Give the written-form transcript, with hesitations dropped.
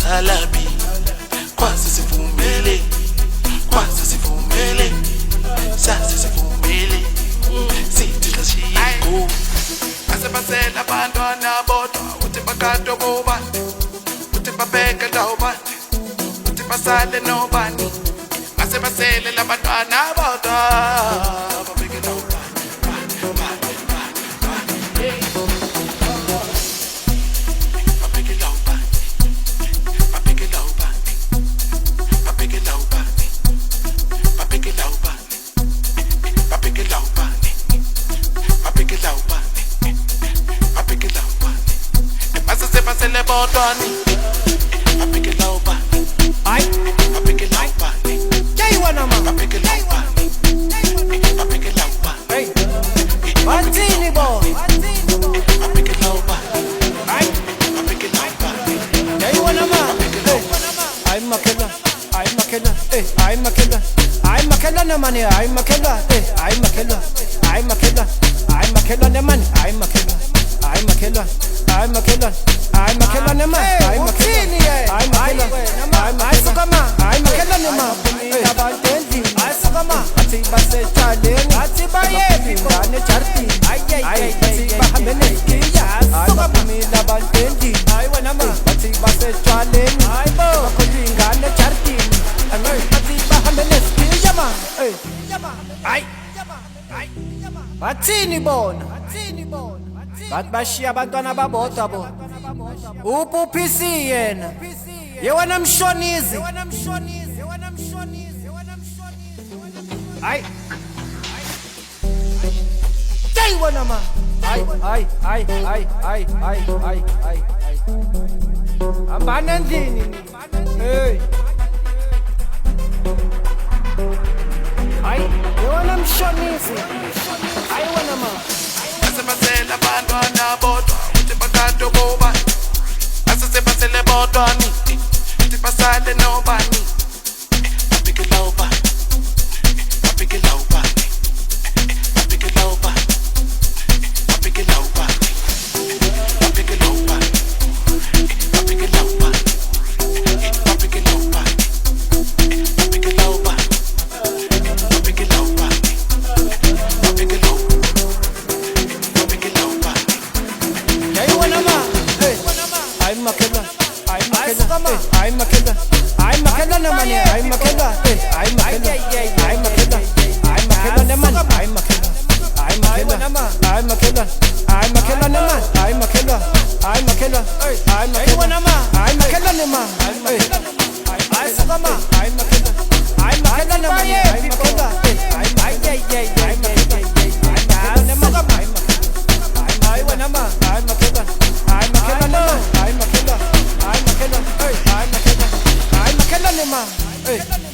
Salabi, quase se fumele, sasa se fumele, sithi lashigo. Asebasela abantwana bodwa, uthi bakato bobani, uthi babheke lawubani, uthi basale nobani. Asebasele labantwana bodwa, babheke lawubani. Pasele botoni, I pick it low bani. I pick it low bani. Jai wana ma. I pick it low bani. I pick it low bani. Bantini boy. I pick it low bani. I pick it low bani. Jai wana ma. I'm a killer. I'm a killer. I'm a killer. I'm a killer na money. I'm a killer. I'm a killer. I'm a killer. I'm a killer na money. I'm a killer. I'm a killer. I'm a killer. I'm a killer na man. I'm a killer. I'm a killer. I'm a killer. I'm a killer na man. I sukama. Ati base challenge. Ati baye. Dane charti. Ay ati bahamene kiya. Sukama mi la bantendi. Ay wana ma. Ati base challenge. Ay bo. Akoli ngane charti. Ati bahamene kiya ma. Ay. Batini bona. Batbashia abantwana babodwa bo. Uphisi yena. Yewena mshonizi. Ay. Jai wana ma. Ay. Ambana ndini. Hey. Ay, yewena mshonizi. Ay wana ma. Asebasela abantwana bodwa, uthi bakato bobani. Asebasele bodwani, uthi basale nobani. I pick it low bani. I pick it low bani. I pick it low bani. I pick it low bani. I pick it low bani. I pick it low bani. I pick it low bani. I pick it low bani. I pick it low bani. I pick it low. I'm a killer. I'm a killer. I'm a killer. I'm a killer na money. I'm a killer. I'm a killer. I'm a killer. I'm a killer na man. I'm a killer. I'm a killer. I'm a killer. I'm a killer na man. I'm a killer. I'm a killer. I'm a killer na man. I'm a killer na man. I'm a killer. I'm a killer. I'm a killer na man. I'm a killer. I'm a killer. I'm a killer. I'm a killer. I'm a killer. I'm a killer. I'm a killer. I'm a killer.